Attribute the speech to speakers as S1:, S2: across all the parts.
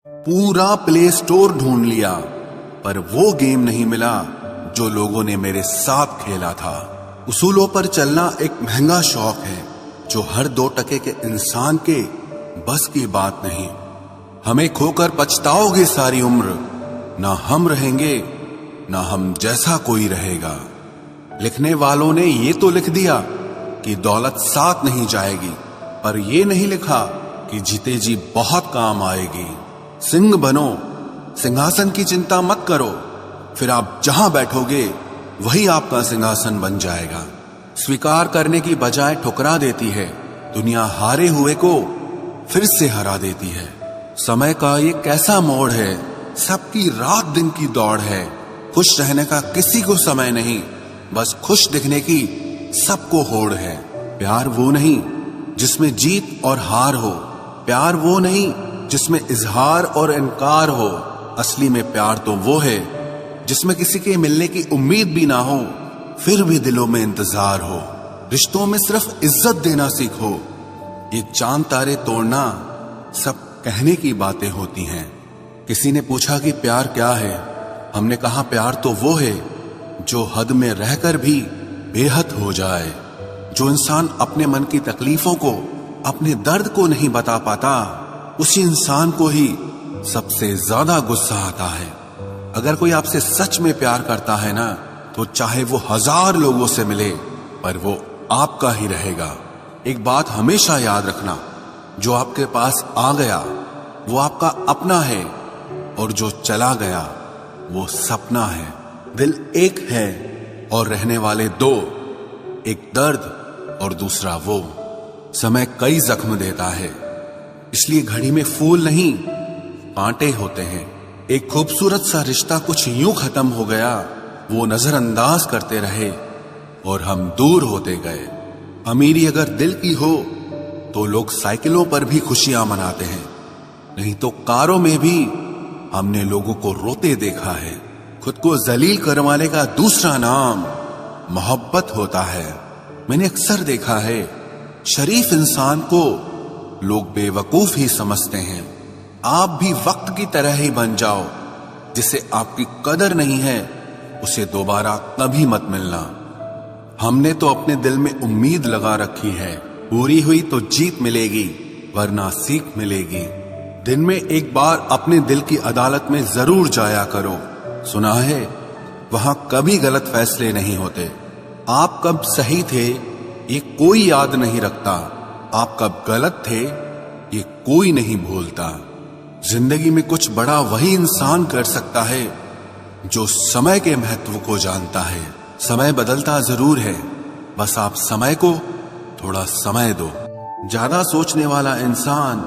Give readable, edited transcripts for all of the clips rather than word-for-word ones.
S1: पूरा play store ढूंढ लिया, पर वो गेम नहीं मिला जो लोगों ने मेरे साथ खेला था। उसूलों पर चलना एक महंगा शौक है जो हर 2 टके के इंसान के बस की बात नहीं। हमें खोकर पछताओगे सारी उम्र, ना हम रहेंगे ना हम जैसा कोई रहेगा। लिखने वालों ने ये तो लिख दिया कि दौलत साथ नहीं जाएगी, पर ये नहीं लिखा कि जीते जी बहुत काम आएगी। सिंह बनो, सिंहासन की चिंता मत करो, फिर आप जहां बैठोगे वही आपका सिंहासन बन जाएगा। स्वीकार करने की बजाय ठुकरा देती है दुनिया, हारे हुए को फिर से हरा देती है। समय का ये कैसा मोड़ है, सबकी रात दिन की दौड़ है। खुश रहने का किसी को समय नहीं, बस खुश दिखने की सबको होड़ है। प्यार वो नहीं जिसमें जीत और हार हो, प्यार वो नहीं जिसमें इजहार और इनकार हो। असली में प्यार तो वो है जिसमें किसी के मिलने की उम्मीद भी ना हो, फिर भी दिलों में इंतजार हो। रिश्तों में सिर्फ इज्जत देना सीखो। ये चांद तारे तोड़ना सब कहने की बातें होती हैं। किसी ने पूछा कि प्यार क्या है, हमने कहा प्यार तो वो है जो हद में रहकर भी बेहद हो जाए। जो इंसान अपने मन की तकलीफों को, अपने दर्द को नहीं बता पाता, उसी इंसान को ही सबसे ज्यादा गुस्सा आता है। अगर कोई आपसे सच में प्यार करता है ना, तो चाहे वो 1000 लोगों से मिले, पर वो आपका ही रहेगा। एक बात हमेशा याद रखना, जो आपके पास आ गया वो आपका अपना है, और जो चला गया वो सपना है। दिल एक है और रहने वाले 2, एक दर्द और दूसरा वो। समय कई जख्म देता है, इसलिए घड़ी में फूल नहीं कांटे होते हैं। एक खूबसूरत सा रिश्ता कुछ यूं खत्म हो गया, वो नजरअंदाज करते रहे और हम दूर होते गए। अमीरी अगर दिल की हो तो लोग साइकिलों पर भी खुशियां मनाते हैं, नहीं तो कारों में भी हमने लोगों को रोते देखा है। खुद को जलील करवाने का दूसरा नाम मोहब्बत होता है। मैंने अक्सर देखा है, शरीफ इंसान को लोग बेवकूफ ही समझते हैं। आप भी वक्त की तरह ही बन जाओ। जिसे आपकी कदर नहीं है उसे दोबारा कभी मत मिलना। हमने तो अपने दिल में उम्मीद लगा रखी है, पूरी हुई तो जीत मिलेगी वरना सीख मिलेगी। दिन में एक बार अपने दिल की अदालत में जरूर जाया करो। सुना है वहां कभी गलत फैसले नहीं होते। आप कब सही थे ये कोई याद नहीं रखता, आप कब गलत थे ये कोई नहीं भूलता। जिंदगी में कुछ बड़ा वही इंसान कर सकता है जो समय के महत्व को जानता है। समय बदलता जरूर है, बस आप समय को थोड़ा समय दो। ज्यादा सोचने वाला इंसान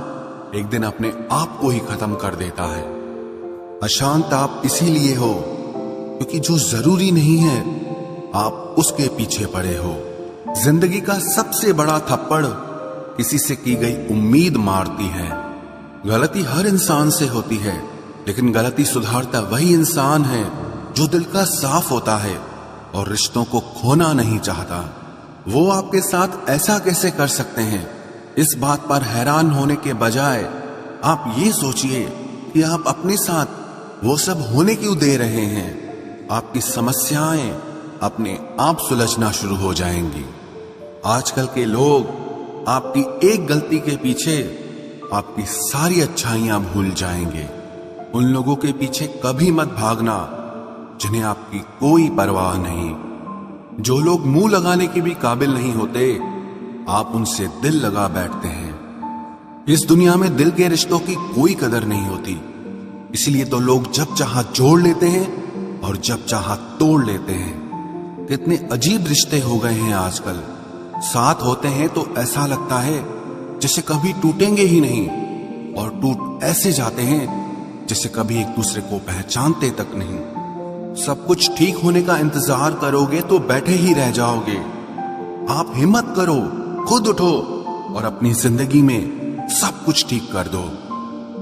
S1: एक दिन अपने आप को ही खत्म कर देता है। अशांत आप इसीलिए हो क्योंकि जो जरूरी नहीं है आप उसके पीछे पड़े हो। जिंदगी का सबसे बड़ा थप्पड़ किसी से की गई उम्मीद मारती है। गलती हर इंसान से होती है, लेकिन गलती सुधारता वही इंसान है जो दिल का साफ होता है और रिश्तों को खोना नहीं चाहता। वो आपके साथ ऐसा कैसे कर सकते हैं, इस बात पर हैरान होने के बजाय आप ये सोचिए कि आप अपने साथ वो सब होने क्यों दे रहे हैं। आपकी समस्याएं अपने आप सुलझना शुरू हो जाएंगी। आजकल के लोग आपकी एक गलती के पीछे आपकी सारी अच्छाइयां भूल जाएंगे। उन लोगों के पीछे कभी मत भागना जिन्हें आपकी कोई परवाह नहीं। जो लोग मुंह लगाने के भी काबिल नहीं होते, आप उनसे दिल लगा बैठते हैं। इस दुनिया में दिल के रिश्तों की कोई कदर नहीं होती, इसलिए तो लोग जब चाहा जोड़ लेते हैं और जब चाहा तोड़ लेते हैं। कितने अजीब रिश्ते हो गए हैं आजकल। साथ होते हैं तो ऐसा लगता है जैसे कभी टूटेंगे ही नहीं, और टूट ऐसे जाते हैं जैसे कभी एक दूसरे को पहचानते तक नहीं। सब कुछ ठीक होने का इंतजार करोगे तो बैठे ही रह जाओगे। आप हिम्मत करो, खुद उठो और अपनी जिंदगी में सब कुछ ठीक कर दो।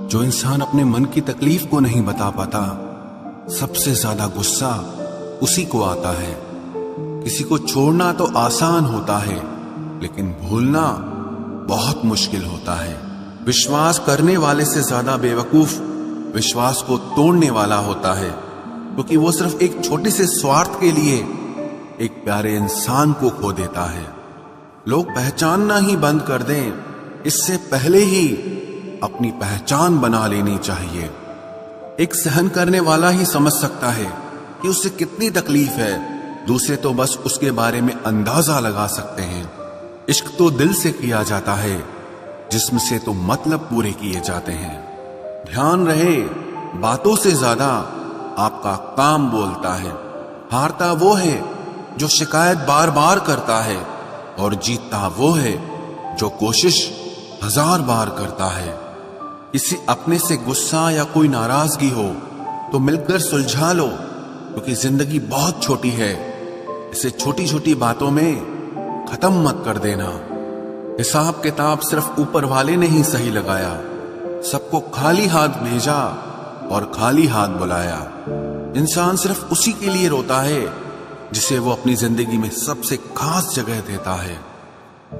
S1: जो इंसान अपने मन की तकलीफ को नहीं बता पाता, सबसे ज्यादा गुस्सा उसी को आता है। किसी को छोड़ना तो आसान होता है, लेकिन भूलना बहुत मुश्किल होता है। विश्वास करने वाले से ज्यादा बेवकूफ विश्वास को तोड़ने वाला होता है, क्योंकि वो सिर्फ एक छोटे से स्वार्थ के लिए एक प्यारे इंसान को खो देता है। लोग पहचानना ही बंद कर दें, इससे पहले ही अपनी पहचान बना लेनी चाहिए। एक सहन करने वाला ही समझ सकता है कि उससे कितनी तकलीफ है, दूसरे तो बस उसके बारे में अंदाजा लगा सकते हैं। इश्क तो दिल से किया जाता है, जिस्म से तो मतलब पूरे किए जाते हैं। ध्यान रहे, बातों से ज्यादा आपका काम बोलता है। हारता वो है जो शिकायत बार बार करता है, और जीतता वो है जो कोशिश 1000 बार करता है। किसी अपने से गुस्सा या कोई नाराजगी हो तो मिलकर सुलझा लो, क्योंकि जिंदगी बहुत छोटी है। इसे छोटी छोटी बातों में खत्म मत कर देना। हिसाब किताब सिर्फ ऊपर वाले ने ही सही लगाया, सबको खाली हाथ भेजा और खाली हाथ बुलाया। इंसान सिर्फ उसी के लिए रोता है जिसे वो अपनी जिंदगी में सबसे खास जगह देता है।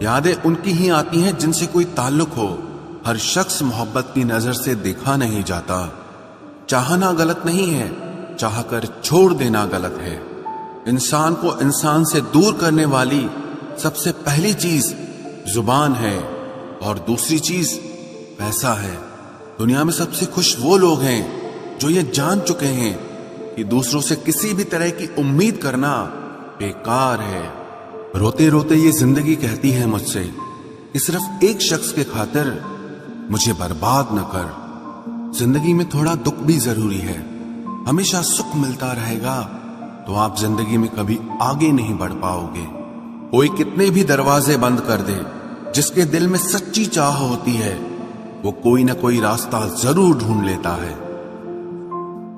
S1: यादें उनकी ही आती हैं जिनसे कोई ताल्लुक हो। हर शख्स मोहब्बत की नजर से देखा नहीं जाता। चाहना गलत नहीं है, चाहकर छोड़ देना गलत है। इंसान को इंसान से दूर करने वाली सबसे पहली चीज जुबान है, और दूसरी चीज पैसा है। दुनिया में सबसे खुश वो लोग हैं जो ये जान चुके हैं कि दूसरों से किसी भी तरह की उम्मीद करना बेकार है। रोते रोते ये जिंदगी कहती है मुझसे कि सिर्फ एक शख्स के खातिर मुझे बर्बाद न कर। जिंदगी में थोड़ा दुख भी जरूरी है। हमेशा सुख मिलता रहेगा तो आप जिंदगी में कभी आगे नहीं बढ़ पाओगे। कोई कितने भी दरवाजे बंद कर दे, जिसके दिल में सच्ची चाह होती है वो कोई ना कोई रास्ता जरूर ढूंढ लेता है।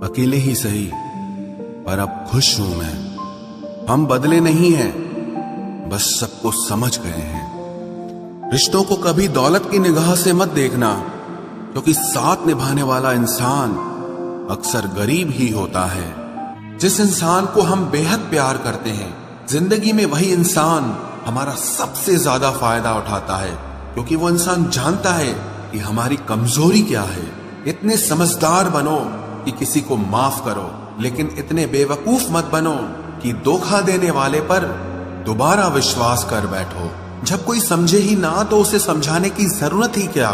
S1: अकेले ही सही, पर अब खुश हूं मैं। हम बदले नहीं हैं, बस सबको समझ गए हैं। रिश्तों को कभी दौलत की निगाह से मत देखना, क्योंकि साथ निभाने वाला इंसान अक्सर गरीब ही होता है। जिस इंसान को हम बेहद प्यार करते हैं, जिंदगी में वही इंसान हमारा सबसे ज्यादा फायदा उठाता है, क्योंकि वो इंसान जानता है कि हमारी कमजोरी क्या है। इतने समझदार बनो कि किसी को माफ करो, लेकिन इतने बेवकूफ मत बनो कि धोखा देने वाले पर दोबारा विश्वास कर बैठो। जब कोई समझे ही ना तो उसे समझाने की जरूरत ही क्या।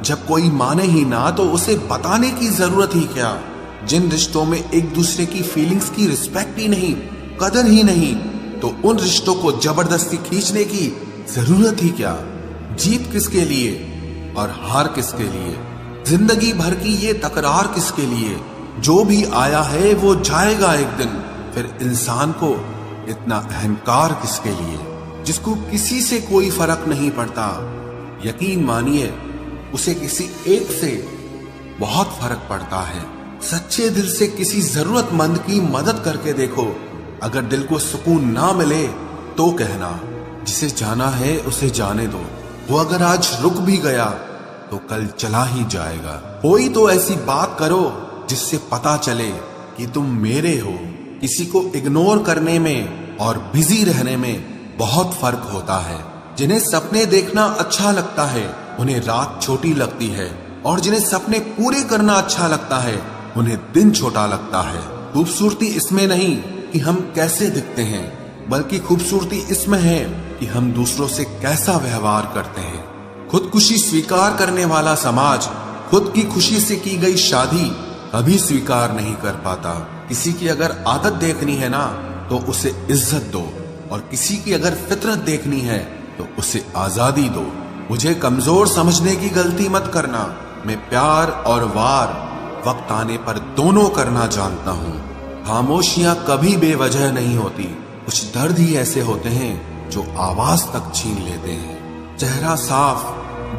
S1: जब कोई माने ही ना तो उसे बताने की जरूरत ही क्या। जिन रिश्तों में एक दूसरे की फीलिंग्स की रिस्पेक्ट ही नहीं, कदर ही नहीं, तो उन रिश्तों को जबरदस्ती खींचने की जरूरत ही क्या। जीत किसके लिए और हार किसके लिए, जिंदगी भर की ये तकरार किसके लिए। जो भी आया है वो जाएगा एक दिन, फिर इंसान को इतना अहंकार किसके लिए, जिसको किसी से कोई फर्क नहीं पड़ता। यकीन मानिए, उसे किसी एक से बहुत फर्क पड़ता है। सच्चे दिल से किसी जरूरतमंद की मदद करके देखो। अगर दिल को सुकून ना मिले तो कहना, जिसे जाना है उसे जाने दो। वो अगर आज रुक भी गया तो कल चला ही जाएगा। कोई तो ऐसी बात करो जिससे पता चले कि तुम मेरे हो। किसी को इग्नोर करने में और बिजी रहने में बहुत फर्क होता है। जिन्हें सपने देखना अच्छा लगता है उन्हें रात छोटी लगती है, और जिन्हें सपने पूरे करना अच्छा लगता है उन्हें दिन छोटा लगता है। खूबसूरती इसमें नहीं कि हम कैसे दिखते हैं, बल्कि खूबसूरती इसमें है कि हम दूसरों से कैसा व्यवहार करते हैं। खुदकुशी स्वीकार करने वाला समाज खुद की खुशी से की गई शादी कभी स्वीकार नहीं कर पाता। किसी की अगर आदत देखनी है ना तो उसे इज्जत दो, और किसी की अगर फितरत देखनी है तो उसे आजादी दो। मुझे कमजोर समझने की गलती मत करना। मैं प्यार और वार वक्त आने पर दोनों करना जानता हूँ। खामोशियां कभी बेवजह नहीं होती। कुछ दर्द ही ऐसे होते हैं जो आवाज तक छीन लेते हैं। चेहरा साफ,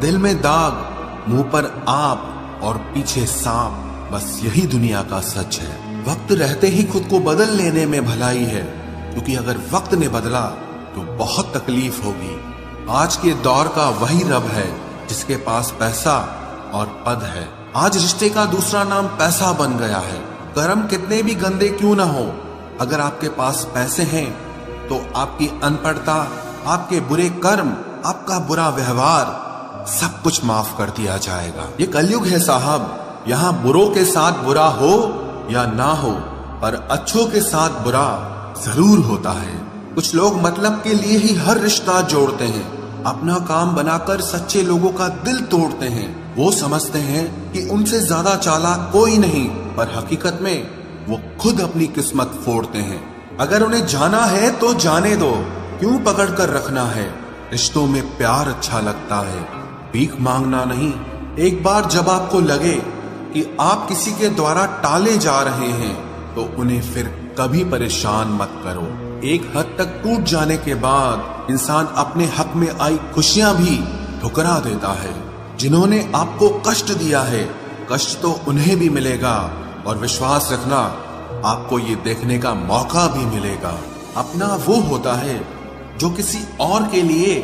S1: दिल में दाग, मुंह पर आप और पीछे सांप, बस यही दुनिया का सच है। वक्त रहते ही खुद को बदल लेने में भलाई है, क्योंकि अगर वक्त ने बदला तो बहुत तकलीफ होगी। आज के दौर का वही रब है जिसके पास पैसा और पद है। आज रिश्ते का दूसरा नाम पैसा बन गया है। कर्म कितने भी गंदे क्यों ना हो, अगर आपके पास पैसे हैं तो आपकी अनपढ़ता, आपके बुरे कर्म, आपका बुरा व्यवहार सब कुछ माफ कर दिया जाएगा। ये कलयुग है साहब, यहाँ बुरों के साथ बुरा हो या ना हो, पर अच्छों के साथ बुरा जरूर होता है। कुछ लोग मतलब के लिए ही हर रिश्ता जोड़ते हैं, अपना काम बनाकर सच्चे लोगों का दिल तोड़ते हैं। वो समझते हैं कि उनसे ज्यादा चालाक कोई नहीं, पर हकीकत में वो खुद अपनी किस्मत फोड़ते हैं। अगर उन्हें जाना है तो जाने दो, क्यों पकड़ कर रखना है। रिश्तों में प्यार अच्छा लगता है, भीख मांगना नहीं। एक बार जब आपको लगे कि आप किसी के द्वारा टाले जा रहे हैं तो उन्हें फिर कभी परेशान मत करो। एक हद तक टूट जाने के बाद इंसान अपने हक में आई खुशियां भी ठुकरा देता है। जिन्होंने आपको कष्ट दिया है, कष्ट तो उन्हें भी मिलेगा, और विश्वास रखना आपको ये देखने का मौका भी मिलेगा। अपना वो होता है जो किसी और के लिए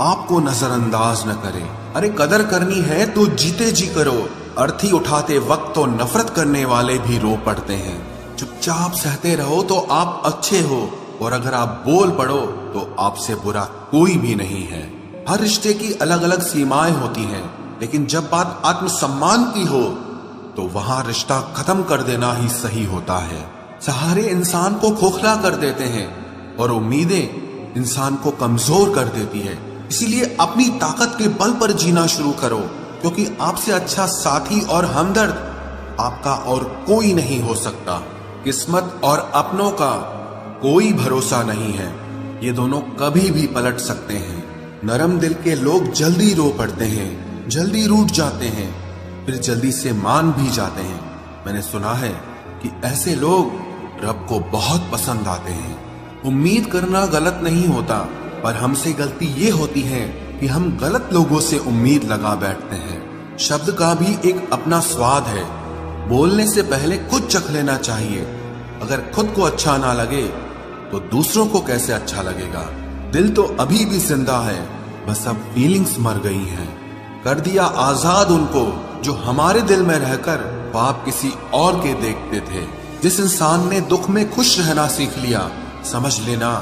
S1: आपको नजरअंदाज न करे। अरे कदर करनी है तो जीते जी करो। अर्थी उठाते वक्त तो नफरत करने वाले भी रो पड़ते हैं। चुपचाप सहते रहो तो आप अच्छे हो, और अगर आप बोल पड़ो तो आपसे बुरा कोई भी नहीं है। हर रिश्ते की अलग अलग सीमाएं होती हैं, लेकिन जब बात आत्मसम्मान की हो तो वहां रिश्ता खत्म कर देना ही सही होता है। सहारे इंसान को खोखला कर देते हैं और उम्मीदें इंसान को कमजोर कर देती है। इसीलिए अपनी ताकत के बल पर जीना शुरू करो, क्योंकि आपसे अच्छा साथी और हमदर्द आपका और कोई नहीं हो सकता। किस्मत और अपनों का कोई भरोसा नहीं है, ये दोनों कभी भी पलट सकते हैं। नरम दिल के लोग जल्दी रो पड़ते हैं, जल्दी रूठ जाते हैं, फिर जल्दी से मान भी जाते हैं। मैंने सुना है कि ऐसे लोग रब को बहुत पसंद आते हैं। उम्मीद करना गलत नहीं होता, पर हमसे गलती ये होती है कि हम गलत लोगों से उम्मीद लगा बैठते हैं। शब्द का भी एक अपना स्वाद है, बोलने से पहले खुद चख लेना चाहिए। अगर खुद को अच्छा ना लगे तो दूसरों को कैसे अच्छा लगेगा। दिल तो अभी भी जिंदा है, बस अब फीलिंग्स मर गई हैं। कर दिया आजाद उनको जो हमारे दिल में रहकर ख्वाब किसी और के देखते थे। जिस इंसान ने दुख में खुश रहना सीख लिया, समझ लेना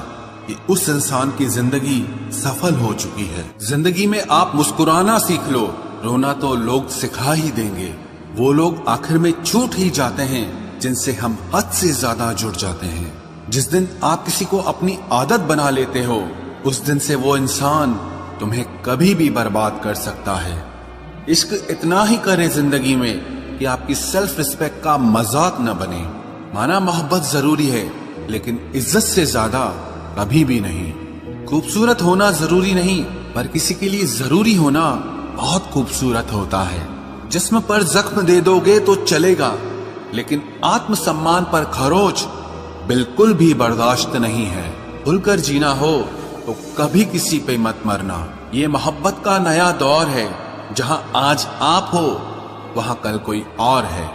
S1: कि उस इंसान की जिंदगी सफल हो चुकी है। जिंदगी में आप मुस्कुराना सीख लो, रोना तो लोग सिखा ही देंगे। वो लोग आखिर में छूट ही जाते हैं जिनसे हम हद से ज्यादा जुड़ जाते हैं। जिस दिन आप किसी को अपनी आदत बना लेते हो, उस दिन से वो इंसान तुम्हें कभी भी बर्बाद कर सकता है। इश्क इतना ही करें जिंदगी में कि आपकी सेल्फ रिस्पेक्ट का मजाक न बने। माना मोहब्बत जरूरी है, लेकिन इज्जत से ज्यादा कभी भी नहीं। खूबसूरत होना जरूरी नहीं, पर किसी के लिए जरूरी होना बहुत खूबसूरत होता है। जिस्म पर जख्म दे दोगे तो चलेगा, लेकिन आत्मसम्मान पर खरोच बिल्कुल भी बर्दाश्त नहीं है। खुलकर जीना हो तो कभी किसी पे मत मरना। ये मोहब्बत का नया दौर है, जहां आज आप हो वहां कल कोई और है।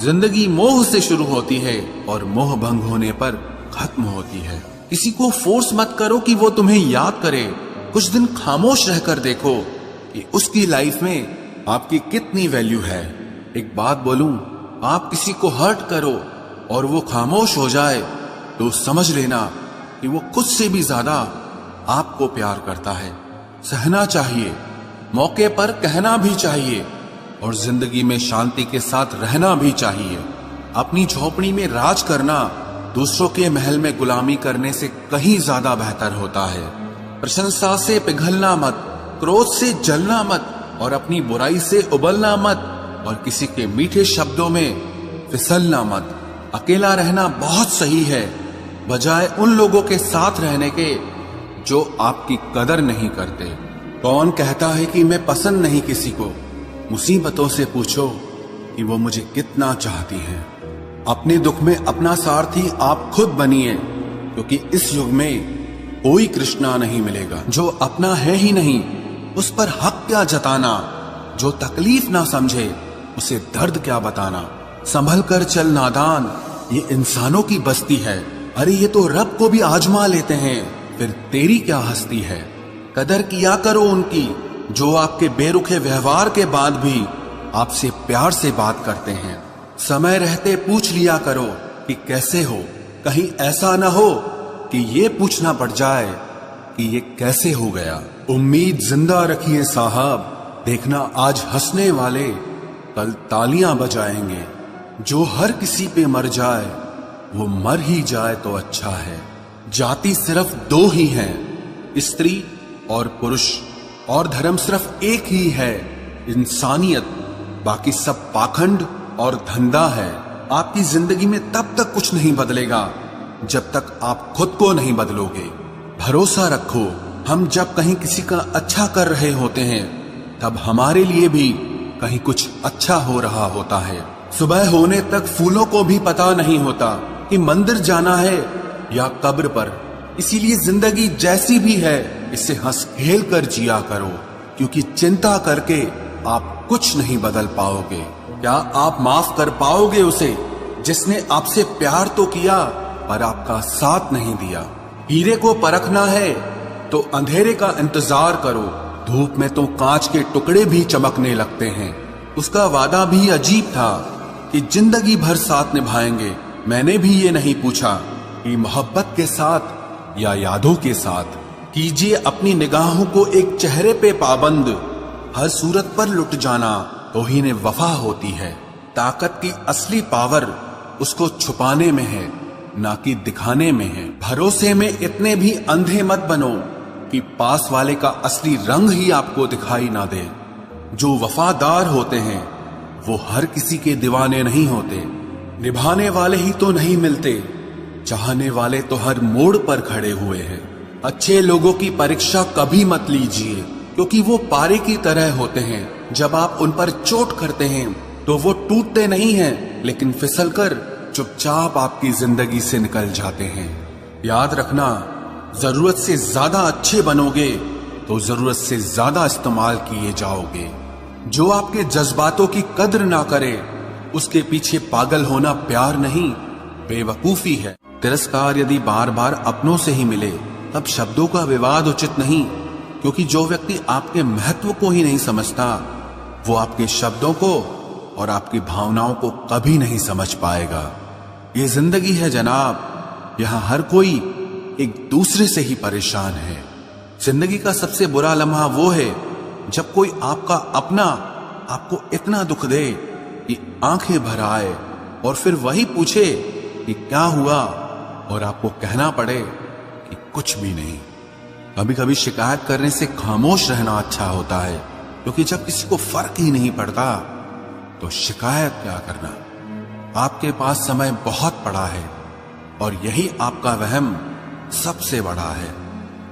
S1: जिंदगी मोह से शुरू होती है और मोह भंग होने पर खत्म होती है। किसी को फोर्स मत करो कि वो तुम्हें याद करे। कुछ दिन खामोश रहकर देखो कि उसकी लाइफ में आपकी कितनी वैल्यू है। एक बात बोलूं, आप किसी को हर्ट करो और वो खामोश हो जाए तो समझ लेना कि वो खुद से भी ज्यादा आपको प्यार करता है। सहना चाहिए, मौके पर कहना भी चाहिए, और जिंदगी में शांति के साथ रहना भी चाहिए। अपनी झोपड़ी में राज करना दूसरों के महल में गुलामी करने से कहीं ज्यादा बेहतर होता है। प्रशंसा से पिघलना मत, क्रोध से जलना मत, और अपनी बुराई से उबलना मत, और किसी के मीठे शब्दों में फिसलना मत। अकेला रहना बहुत सही है, बजाय उन लोगों के साथ रहने के जो आपकी कदर नहीं करते। कौन कहता है कि मैं पसंद नहीं किसी को? मुसीबतों से पूछो कि वो मुझे कितना चाहती हैं। अपने दुख में अपना सारथी आप खुद बनिए, क्योंकि इस युग में कोई कृष्णा नहीं मिलेगा। जो अपना है ही नहीं, उस पर हक क्या जताना। जो तकलीफ ना समझे, उसे दर्द क्या बताना। संभल कर चल नादान, ये इंसानों की बस्ती है। अरे ये तो रब को भी आजमा लेते हैं, फिर तेरी क्या हस्ती है। कदर किया करो उनकी जो आपके बेरुखे व्यवहार के बाद भी आपसे प्यार से बात करते हैं। समय रहते पूछ लिया करो कि कैसे हो। कहीं ऐसा न हो कि ये पूछना पड़ जाए कि ये कैसे हो गया। उम्मीद जिंदा रखिए साहब, देखना आज हंसने वाले कल तालियां बजाएंगे। जो हर किसी पे मर जाए वो मर ही जाए तो अच्छा है। जाति सिर्फ दो ही हैं, स्त्री और पुरुष, और धर्म सिर्फ एक ही है, इंसानियत। बाकी सब पाखंड और धंधा है। आपकी जिंदगी में तब तक कुछ नहीं बदलेगा जब तक आप खुद को नहीं बदलोगे। भरोसा रखो, हम जब कहीं किसी का अच्छा कर रहे होते हैं तब हमारे लिए भी कहीं कुछ अच्छा हो रहा होता है। सुबह होने तक फूलों को भी पता नहीं होता कि मंदिर जाना है या कब्र पर। इसीलिए जिंदगी जैसी भी है इसे हंस खेल कर जिया करो, क्योंकि चिंता करके आप कुछ नहीं बदल पाओगे। क्या आप माफ कर पाओगे उसे जिसने आपसे प्यार तो किया पर आपका साथ नहीं दिया? हीरे को परखना है तो अंधेरे का इंतजार करो। धूप में तो कांच के टुकड़े भी चमकने लगते हैं। उसका वादा भी अजीब था कि जिंदगी भर साथ निभाएंगे। मैंने भी ये नहीं पूछा कि मोहब्बत के साथ या यादों के साथ। कीजिए अपनी निगाहों को एक चेहरे पे पाबंद, हर सूरत पर लुट जाना तौहीन वफा होती है। ताकत की असली पावर उसको छुपाने में है, ना कि दिखाने में है। भरोसे में इतने भी अंधे मत बनो कि पास वाले का असली रंग ही आपको दिखाई ना दे। जो वफादार होते हैं वो हर किसी के दीवाने नहीं होते। निभाने वाले ही तो नहीं मिलते, चाहने वाले तो हर मोड़ पर खड़े हुए हैं। अच्छे लोगों की परीक्षा कभी मत लीजिए, क्योंकि वो पारे की तरह होते हैं। जब आप उन पर चोट करते हैं तो वो टूटते नहीं हैं, लेकिन फिसलकर चुपचाप आपकी जिंदगी से निकल जाते हैं। याद रखना, जरूरत से ज्यादा अच्छे बनोगे तो जरूरत से ज्यादा इस्तेमाल किए जाओगे। जो आपके जज्बातों की कद्र ना करे उसके पीछे पागल होना प्यार नहीं, बेवकूफी है। तिरस्कार यदि बार बार अपनों से ही मिले तब शब्दों का विवाद उचित नहीं, क्योंकि जो व्यक्ति आपके महत्व को ही नहीं समझता वो आपके शब्दों को और आपकी भावनाओं को कभी नहीं समझ पाएगा। ये जिंदगी है जनाब, यहाँ हर कोई एक दूसरे से ही परेशान है। जिंदगी का सबसे बुरा लम्हा वो है जब कोई आपका अपना आपको इतना दुख दे कि आंखें भर आए और फिर वही पूछे कि क्या हुआ, और आपको कहना पड़े कि कुछ भी नहीं। कभी कभी शिकायत करने से खामोश रहना अच्छा होता है, क्योंकि जब किसी को फर्क ही नहीं पड़ता तो शिकायत क्या करना। आपके पास समय बहुत पड़ा है और यही आपका वहम सबसे बड़ा है।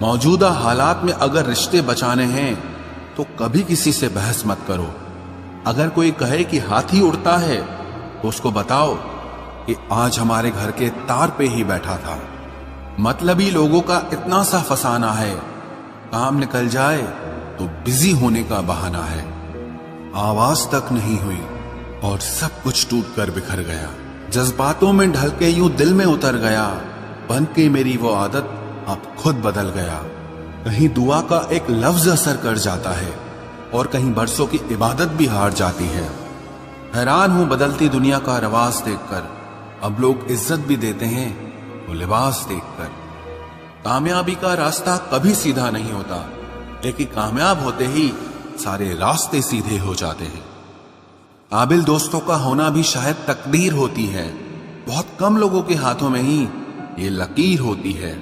S1: मौजूदा हालात में अगर रिश्ते बचाने हैं तो कभी किसी से बहस मत करो। अगर कोई कहे कि हाथी उड़ता है तो उसको बताओ कि आज हमारे घर के तार पे ही बैठा था। मतलबी लोगों का इतना सा फसाना है, काम निकल जाए तो बिजी होने का बहाना है। आवाज तक नहीं हुई और सब कुछ टूट कर बिखर गया। जज्बातों में ढल के यूं दिल में उतर गया, बन के मेरी वो आदत अब खुद बदल गया। कहीं दुआ का एक लफ्ज असर कर जाता है और कहीं बरसों की इबादत भी हार जाती है। हैरान हूं बदलती दुनिया का रवाज देखकर। अब लोग इज्जत भी देते हैं वो लिबास देखकर। कामयाबी का रास्ता कभी सीधा नहीं होता, लेकिन कामयाब होते ही सारे रास्ते सीधे हो जाते हैं। काबिल दोस्तों का होना भी शायद तकदीर होती है। बहुत कम लोगों के हाथों में ही ये लकीर होती है।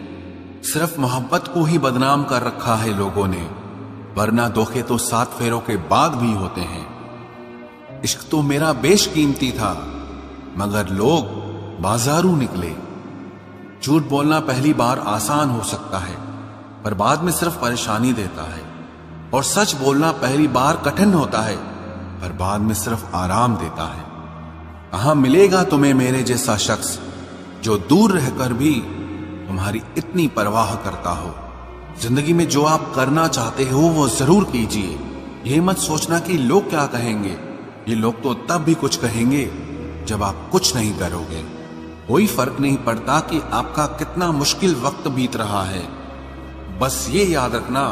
S1: सिर्फ मोहब्बत को ही बदनाम कर रखा है लोगों ने, वरना धोखे तो 7 फेरों के बाद भी होते हैं। इश्क तो मेरा बेशकीमती था, मगर लोग बाजारू निकले। झूठ बोलना पहली बार आसान हो सकता है, पर बाद में सिर्फ परेशानी देता है। और सच बोलना पहली बार कठिन होता है, पर बाद में सिर्फ आराम देता है। कहां मिलेगा तुम्हें मेरे जैसा शख्स जो दूर रहकर भी तुम्हारी इतनी परवाह करता हो। जिंदगी में जो आप करना चाहते हो वो जरूर कीजिए। ये मत सोचना कि लोग क्या कहेंगे। ये लोग तो तब भी कुछ कहेंगे जब आप कुछ नहीं करोगे। कोई फर्क नहीं पड़ता कि आपका कितना मुश्किल वक्त बीत रहा है। बस ये याद रखना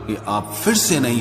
S1: कि आप फिर से नहीं